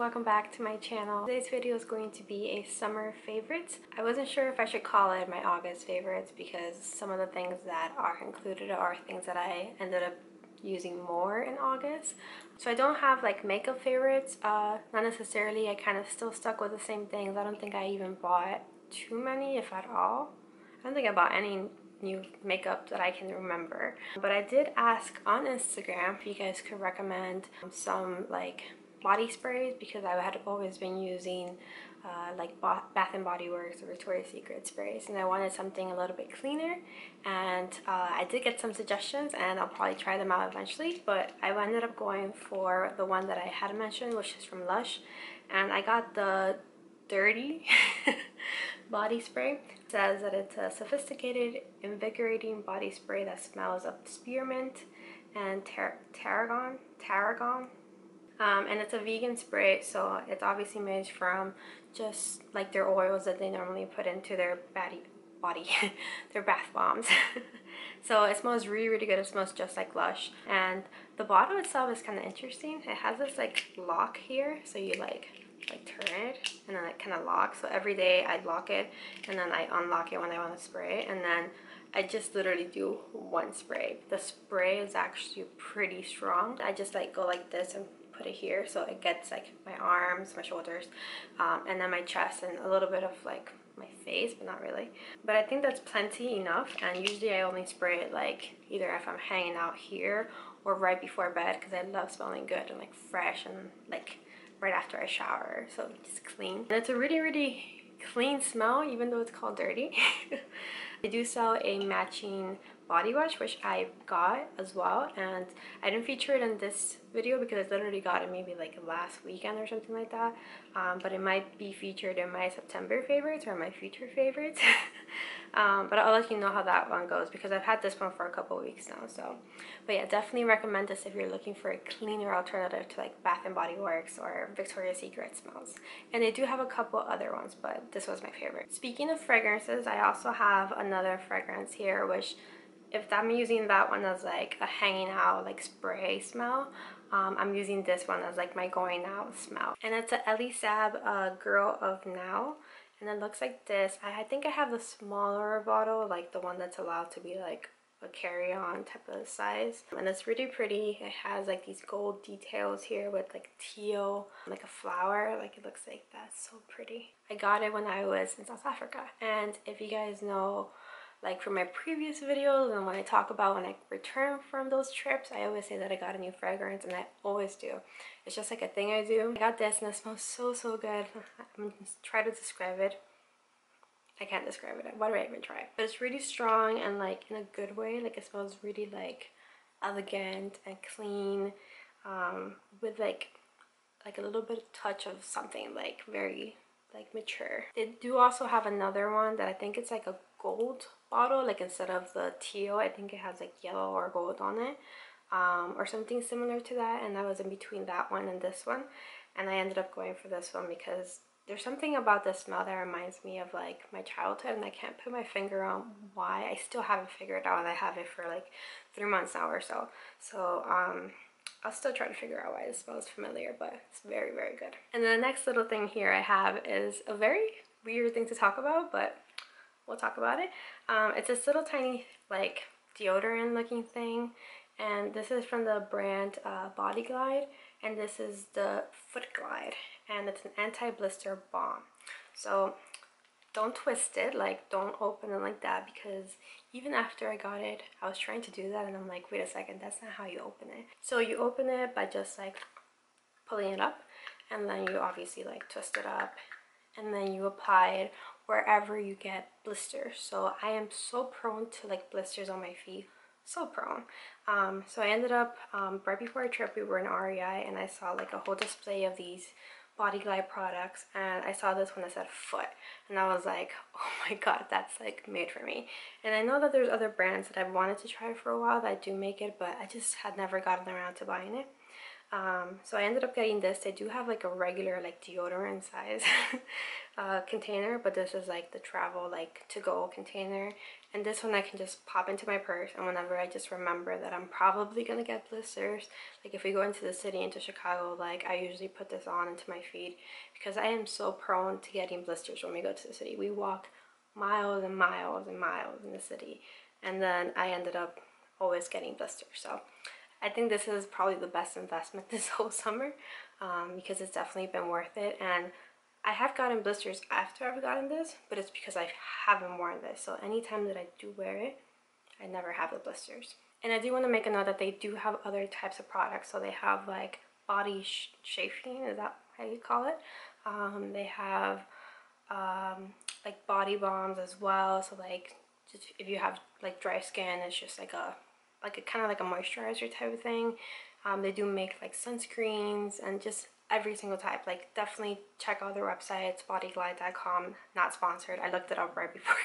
welcome back to my channel. Today's video is going to be a summer favorites. I wasn't sure if I should call it my August favorites because some of the things that are included are things that I ended up using more in August. So I don't have like makeup favorites, not necessarily. I kind of still stuck with the same things. I don't think I even bought too many, if at all. I don't think I bought any new makeup that I can remember, but I did ask on Instagram if you guys could recommend some like body sprays because I had always been using like Bath and Body Works or Victoria's Secret sprays, and I wanted something a little bit cleaner. And I did get some suggestions, and I'll probably try them out eventually. But I ended up going for the one that I had mentioned, which is from Lush, and I got the Dirty body spray. It says that it's a sophisticated, invigorating body spray that smells of spearmint and tarragon. And it's a vegan spray, so it's obviously made from just like their oils that they normally put into their their bath bombs. So it smells really good. It smells just like Lush, and the bottle itself is kind of interesting. It has this like lock here, so you like turn it and then it kind of locks. So every day I lock it and then I unlock it when I want to spray, and then I just literally do one spray. The spray is actually pretty strong. I just like go like this and put it here, so it gets like my arms, my shoulders, and then my chest and a little bit of like my face, but not really. But I think that's plenty enough, and usually I only spray it like either if I'm hanging out here or right before bed, because I love smelling good and like fresh and like right after I shower, so it's clean. And it's a really clean smell, even though it's called Dirty. They do sell a matching body wash, which I got as well, and I didn't feature it in this video because I literally got it maybe like last weekend or something like that, but it might be featured in my September favorites or my future favorites. But I'll let you know how that one goes because I've had this one for a couple of weeks now. So, but yeah, definitely recommend this if you're looking for a cleaner alternative to like Bath and Body Works or Victoria's Secret smells. And they do have a couple other ones, but this was my favorite. Speaking of fragrances, I also have another fragrance here, which if I'm using that one as like a hanging out like spray smell, I'm using this one as like my going out smell, and it's a Elisab Girl of Now, and it looks like this. I think I have the smaller bottle, like the one that's allowed to be like a carry-on type of size, and it's really pretty. It has like these gold details here with like teal, like a flower, like it looks like that. So pretty. I got it when I was in South Africa, and if you guys know, like from my previous videos and when I talk about when I return from those trips, I always say that I got a new fragrance, and I always do. It's just like a thing I do. I got this and it smells so good. I'm gonna try to describe it. I can't describe it. Why do I even try? But it's really strong and like in a good way. Like it smells really like elegant and clean, with like a little bit of touch of something like very like mature. They do also have another one that I think it's like a gold bottle, like instead of the teal, I think it has like yellow or gold on it, or something similar to that, and I was in between that one and this one, and I ended up going for this one because there's something about the smell that reminds me of like my childhood, and I can't put my finger on why. I still haven't figured it out, and I have it for like 3 months now or so. So I'll still try to figure out why it smells familiar, but it's very good. And the next little thing here I have is a very weird thing to talk about, but we'll talk about it. It's this little tiny like deodorant looking thing, and this is from the brand Body Glide, and this is the Foot Glide, and it's an anti-blister balm. So don't twist it, like don't open it like that, because even after I got it, I was trying to do that and I'm like, wait a second, that's not how you open it. So you open it by just like pulling it up, and then you obviously like twist it up, and then you apply it wherever you get blisters. So I am so prone to like blisters on my feet, so prone. So I ended up right before our trip, we were in REI, and I saw like a whole display of these Body Glide products, and I saw this one that said foot, and I was like, oh my god, that's like made for me. And I know that there's other brands that I've wanted to try for a while that do make it, but I just had never gotten around to buying it. So I ended up getting this. They do have like a regular like deodorant size container, but this is like the travel like to go container. And this one I can just pop into my purse, and whenever I just remember that I'm probably gonna get blisters, like if we go into the city, into Chicago, like I usually put this on into my feet because I am so prone to getting blisters when we go to the city. We walk miles and miles and miles in the city, and then I ended up always getting blisters. So I think this is probably the best investment this whole summer, because it's definitely been worth it. And I have gotten blisters after I've gotten this, but it's because I haven't worn this. So anytime that I do wear it, I never have the blisters. And I do want to make a note that they do have other types of products. So they have like body chafing, is that how you call it? They have like body balms as well. So like just if you have like dry skin, it's just like a kind of like a moisturizer type of thing. They do make like sunscreens and just every single type. Like definitely check out their websites, bodyglide.com. Not sponsored. I looked it up right before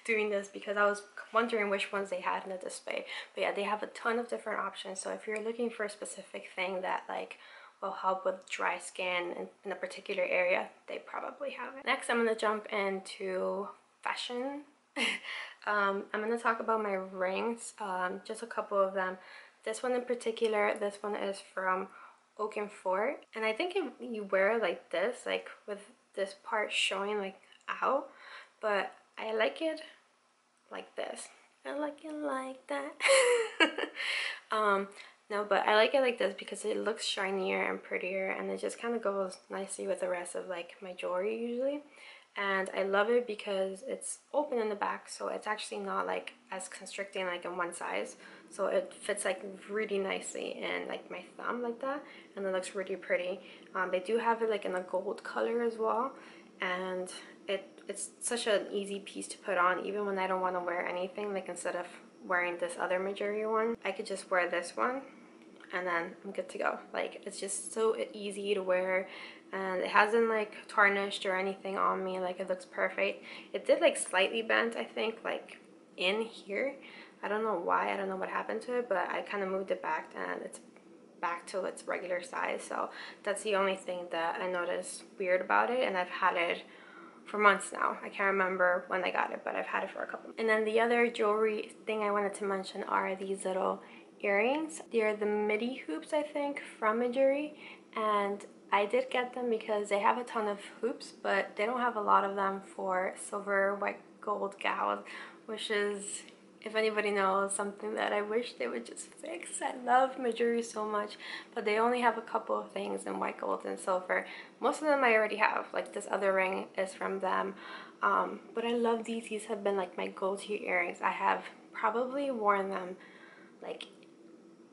doing this because I was wondering which ones they had in the display. But yeah, they have a ton of different options. So if you're looking for a specific thing that like will help with dry skin in a particular area, they probably have it. Next, I'm going to jump into fashion. I'm going to talk about my rings, just a couple of them. This one in particular, this one is from Oaken Fort, and I think if you wear it like this, like with this part showing like out, but I like it like this. I like it like that. No, but I like it like this because it looks shinier and prettier, and it just kind of goes nicely with the rest of like my jewelry usually. And I love it because it's open in the back, so it's actually not like as constricting like in one size, so it fits like really nicely in like my thumb like that, and it looks really pretty. They do have it like in a gold color as well, and it's such an easy piece to put on even when I don't want to wear anything. Like instead of wearing this other Majuri one, I could just wear this one and then I'm good to go. Like it's just so easy to wear, and it hasn't like tarnished or anything on me. Like it looks perfect. It did like slightly bent, I think, like in here. I don't know why, I don't know what happened to it, but I kind of moved it back and it's back to its regular size. So that's the only thing that I noticed weird about it, and I've had it for months now. I can't remember when I got it, but I've had it for a couple. And then the other jewelry thing I wanted to mention are these little earrings. They're the midi hoops, I think, from Majuri, and I did get them because they have a ton of hoops, but they don't have a lot of them for silver, white, gold gals, which is, if anybody knows, something that I wish they would just fix. I love Majuri so much, but they only have a couple of things in white, gold, and silver. Most of them I already have. Like this other ring is from them, but I love these. These have been like my go-to earrings. I have probably worn them like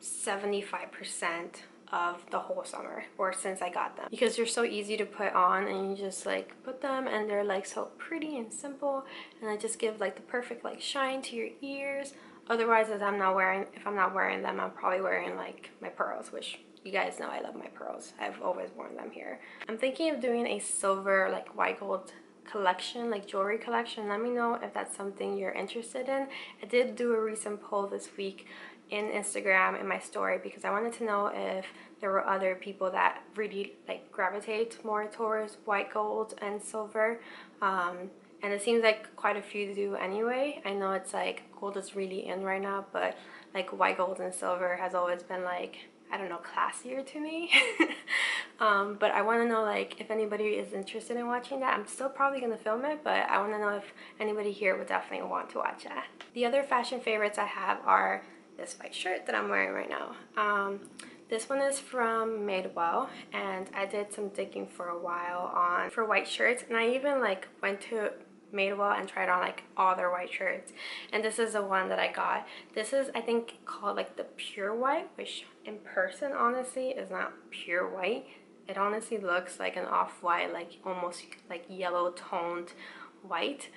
75% of the whole summer, or since I got them, because they're so easy to put on, and you just like put them and they're like so pretty and simple, and they just give like the perfect like shine to your ears. Otherwise, if I'm not wearing them, I'm probably wearing like my pearls, which you guys know I love my pearls. I've always worn them here. I'm thinking of doing a silver like white gold collection, like jewelry collection. Let me know if that's something you're interested in. I did do a recent poll this week in Instagram in my story because I wanted to know if there were other people that really like gravitate more towards white gold and silver, and it seems like quite a few do anyway. I know it's like gold is really in right now, but like white gold and silver has always been like, I don't know, classier to me. But I want to know like if anybody is interested in watching that. I'm still probably going to film it, but I want to know if anybody here would definitely want to watch that. The other fashion favorites I have are this white shirt that I'm wearing right now. This one is from Madewell, and I did some digging for a while for white shirts, and I even like went to Madewell and tried on like all their white shirts, and this is the one that I got. This is, I think, called like the pure white, which in person honestly is not pure white. It honestly looks like an off-white, like almost like yellow toned white,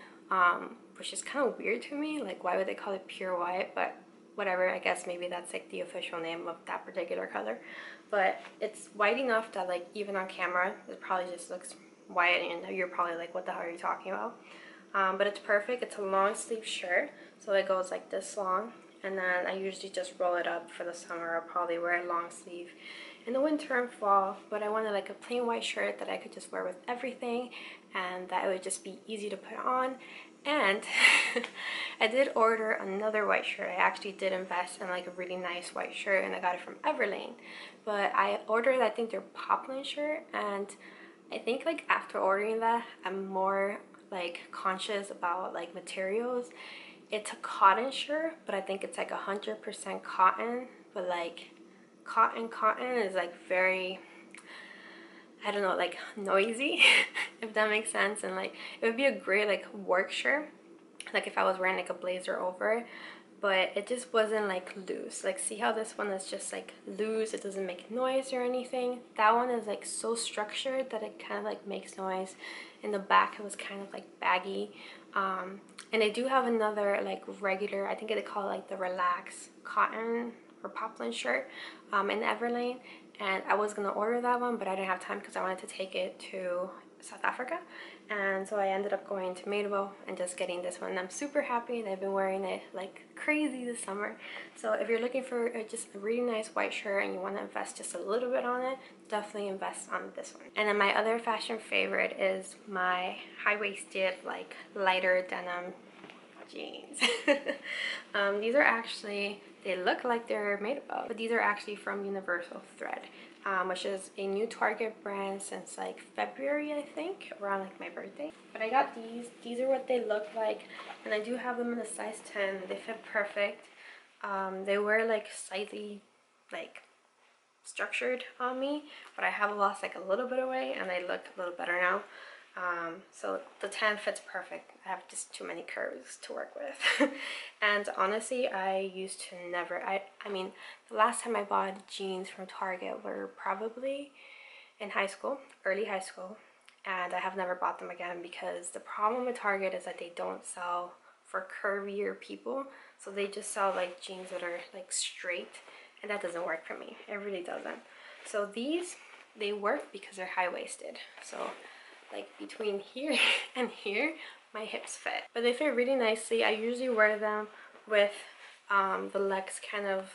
which is kind of weird to me. Like, why would they call it pure white? But whatever, I guess maybe that's like the official name of that particular color. But it's white enough that like even on camera it probably just looks white and you're probably like, what the hell are you talking about? But it's perfect. It's a long sleeve shirt, so it goes like this long, and then I usually just roll it up for the summer. I'll probably wear a long sleeve in the winter and fall, but I wanted like a plain white shirt that I could just wear with everything and that it would just be easy to put on. And I did order another white shirt. I actually did invest in like a really nice white shirt, and I got it from Everlane. But I ordered, I think, their poplin shirt, and I think like after ordering that, I'm more like conscious about like materials. It's a cotton shirt, but I think it's like 100% cotton, but like cotton is like very, I don't know, like noisy, if that makes sense. And like it would be a great like work shirt, like if I was wearing like a blazer over it, but it just wasn't like loose. Like, see how this one is just like loose, it doesn't make noise or anything. That one is like so structured that it kind of like makes noise. In the back it was kind of like baggy. And I do have another like regular, I think they call it like the relax cotton or poplin shirt in Everlane, and I was gonna order that one, but I didn't have time because I wanted to take it to South Africa, and so I ended up going to Madewell and just getting this one. And I'm super happy, and I've been wearing it like crazy this summer. So if you're looking for just a really nice white shirt and you want to invest just a little bit on it, definitely invest on this one. And then my other fashion favorite is my high-waisted like lighter denim jeans. These are actually, they look like they're made of, but these are actually from Universal Thread, which is a new Target brand since like February, I think, around like my birthday. But I got these are what they look like, and I do have them in a size 10. They fit perfect. They were like slightly like structured on me, but I have lost like a little bit of weight and they look a little better now. So the 10 fits perfect. I have just too many curves to work with. And honestly, I used to never, I mean, the last time I bought jeans from Target were probably in high school, early high school, and I have never bought them again because the problem with Target is that they don't sell for curvier people. So they just sell like jeans that are like straight, and that doesn't work for me. It really doesn't. So these, they work because they're high-waisted. So like between here and here, my hips fit. But they fit really nicely. I usually wear them with the legs kind of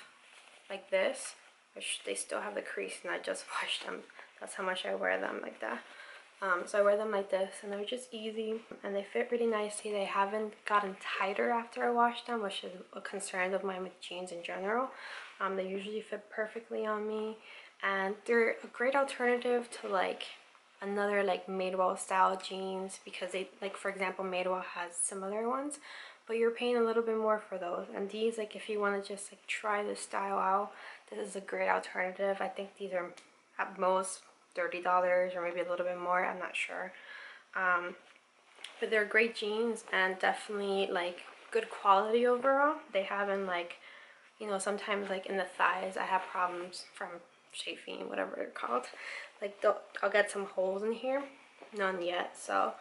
like this, which they still have the crease, and I just washed them. That's how much I wear them, like that. So I wear them like this, and they're just easy, and they fit really nicely. They haven't gotten tighter after I washed them, which is a concern of mine with jeans in general. They usually fit perfectly on me, and they're a great alternative to like another like Madewell style jeans, because they, like for example, Madewell has similar ones, but you're paying a little bit more for those. And these, like if you want to just like try this style out, this is a great alternative. I think these are at most $30 or maybe a little bit more, I'm not sure. But they're great jeans and definitely like good quality overall. They haven't like, you know, sometimes like in the thighs I have problems from chafing, whatever they're called. Like I'll get some holes in here, none yet. So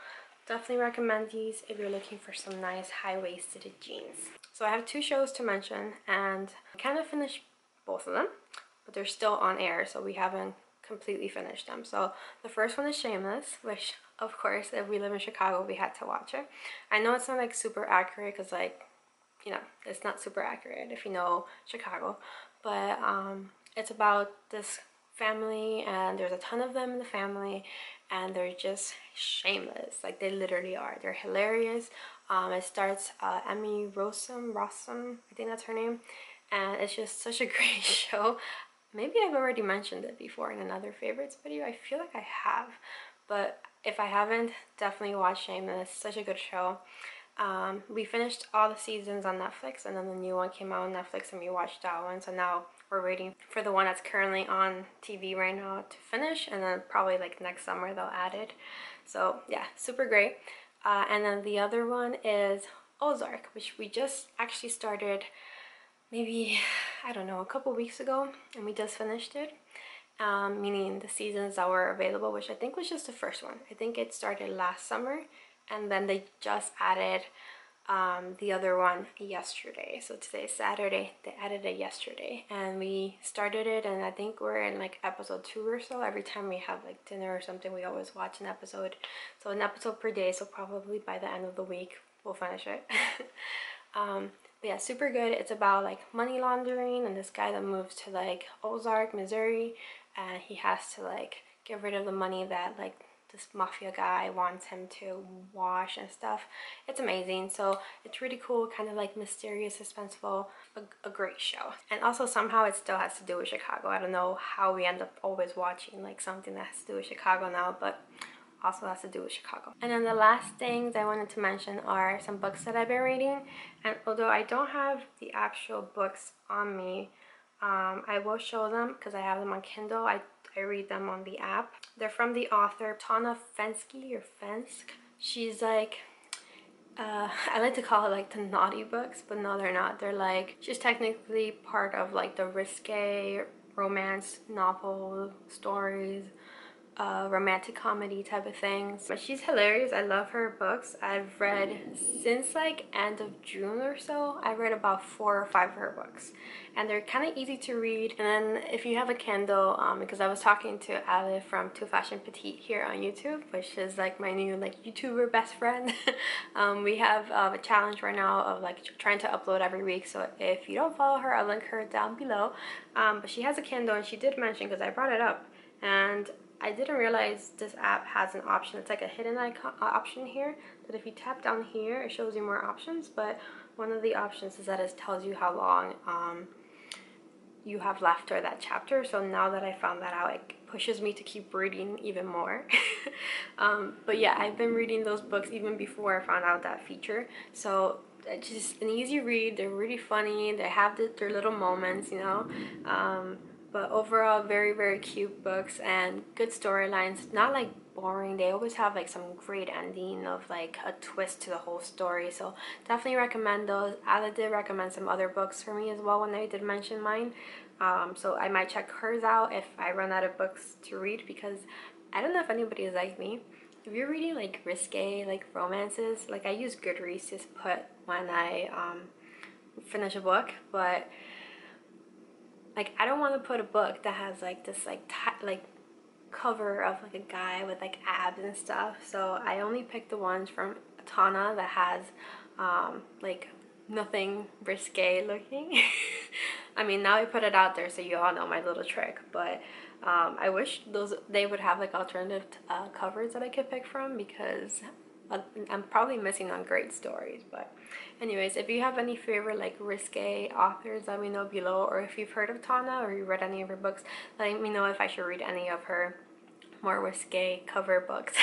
definitely recommend these if you're looking for some nice high-waisted jeans. So I have 2 shows to mention, and I kind of finished both of them, but they're still on air, so we haven't completely finished them. So the first one is Shameless, which of course if we live in Chicago we had to watch it. I know it's not like super accurate because like, you know, it's not super accurate if you know Chicago, but it's about this family, and there's a ton of them in the family, and they're just shameless. Like they literally are. They're hilarious. It starts Emmy Rossum, I think that's her name, and it's just such a great show. Maybe I've already mentioned it before in another favorites video. I feel like I have, but if I haven't, definitely watch Shameless. Such a good show. We finished all the seasons on Netflix, and then the new one came out on Netflix and we watched that one. So now we're waiting for the one that's currently on TV right now to finish, and then probably like next summer they'll add it. So yeah, super great. And then the other one is Ozark, which we just actually started maybe, I don't know, a couple weeks ago, and we just finished it. Meaning the seasons that were available, which I think was just the first one. I think it started last summer, and then they just added the other one yesterday. So today's Saturday, they added it yesterday, and we started it, and I think we're in like episode 2 or so. Every time we have like dinner or something, we always watch an episode. So an episode per day, so probably by the end of the week we'll finish it. But yeah, super good. It's about like money laundering and this guy that moves to like Ozark, Missouri, and he has to like get rid of the money that like this mafia guy wants him to wash and stuff. It's amazing. So it's really cool, kind of like mysterious, suspenseful, a great show. And also somehow it still has to do with Chicago. I don't know how we end up always watching like something that has to do with Chicago now, but also has to do with Chicago. And then the last things I wanted to mention are some books that I've been reading. And although I don't have the actual books on me, I will show them because I have them on Kindle. I read them on the app. They're from the author Tawna Fenske or Fenske. She's like, I like to call it like the naughty books, but no, they're not. They're like, she's technically part of like the risque romance novel stories, romantic comedy type of things. But she's hilarious. I love her books. I've read since like end of June or so. I read about 4 or 5 of her books, and they're kind of easy to read. And then if you have a Kindle, because I was talking to Ali from Too Fashion Petite here on YouTube, which is like my new like YouTuber best friend. We have a challenge right now of like trying to upload every week. So if you don't follow her, I'll link her down below. But she has a Kindle, and she did mention, because I brought it up, and I didn't realize this app has an option. It's like a hidden icon option here, that if you tap down here, it shows you more options. But one of the options is that it tells you how long you have left for that chapter. So now that I found that out, it pushes me to keep reading even more. But yeah, I've been reading those books even before I found out that feature. So it's just an easy read. They're really funny. They have their little moments, you know. But overall, very, very cute books and good storylines. Not like boring. They always have like some great ending of like a twist to the whole story. So definitely recommend those. Ala did recommend some other books for me as well when I did mention mine. So I might check hers out if I run out of books to read, because I don't know if anybody is like me. If you're reading like risque like romances, like I use Goodreads to put when I finish a book, but like I don't want to put a book that has like this like cover of like a guy with like abs and stuff. So I only pick the ones from Tawna that has like nothing risque looking. I mean, now I put it out there so you all know my little trick, but I wish they would have like alternative covers that I could pick from, because I'm probably missing on great stories. But anyways, if you have any favorite like risque authors, let me know below. Or if you've heard of Tawna or you read any of her books, let me know if I should read any of her more risque cover books.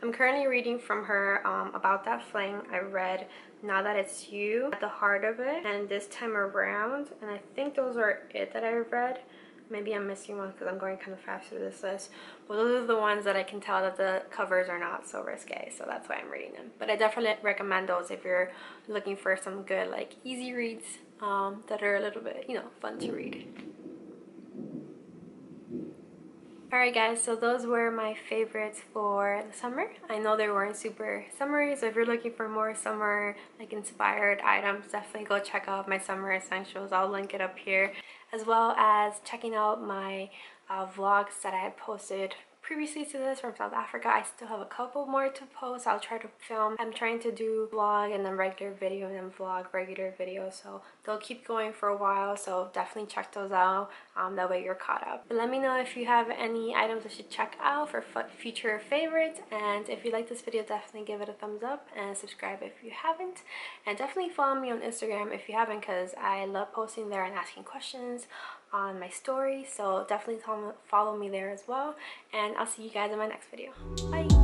I'm currently reading from her About That Fling. I read Now That It's You, At the Heart of It, and This Time Around, and I think those are it that I read. Maybe I'm missing one because I'm going kind of fast through this list. But those are the ones that I can tell that the covers are not so risque, so that's why I'm reading them. But I definitely recommend those if you're looking for some good, like, easy reads that are a little bit, you know, fun to read. Alright guys, so those were my favorites for the summer. I know they weren't super summery, so if you're looking for more summer like inspired items, definitely go check out my summer essentials. I'll link it up here, as well as checking out my vlogs that I had posted previously to this from South Africa. I still have a couple more to post. I'll try to film. I'm trying to do vlog and then regular video and then vlog regular video, so they'll keep going for a while, so definitely check those out. That way you're caught up. But let me know if you have any items I should check out for future favorites, and if you like this video, definitely give it a thumbs up and subscribe if you haven't, and definitely follow me on Instagram if you haven't, because I love posting there and asking questions on my story. So definitely follow me there as well, and I'll see you guys in my next video. Bye.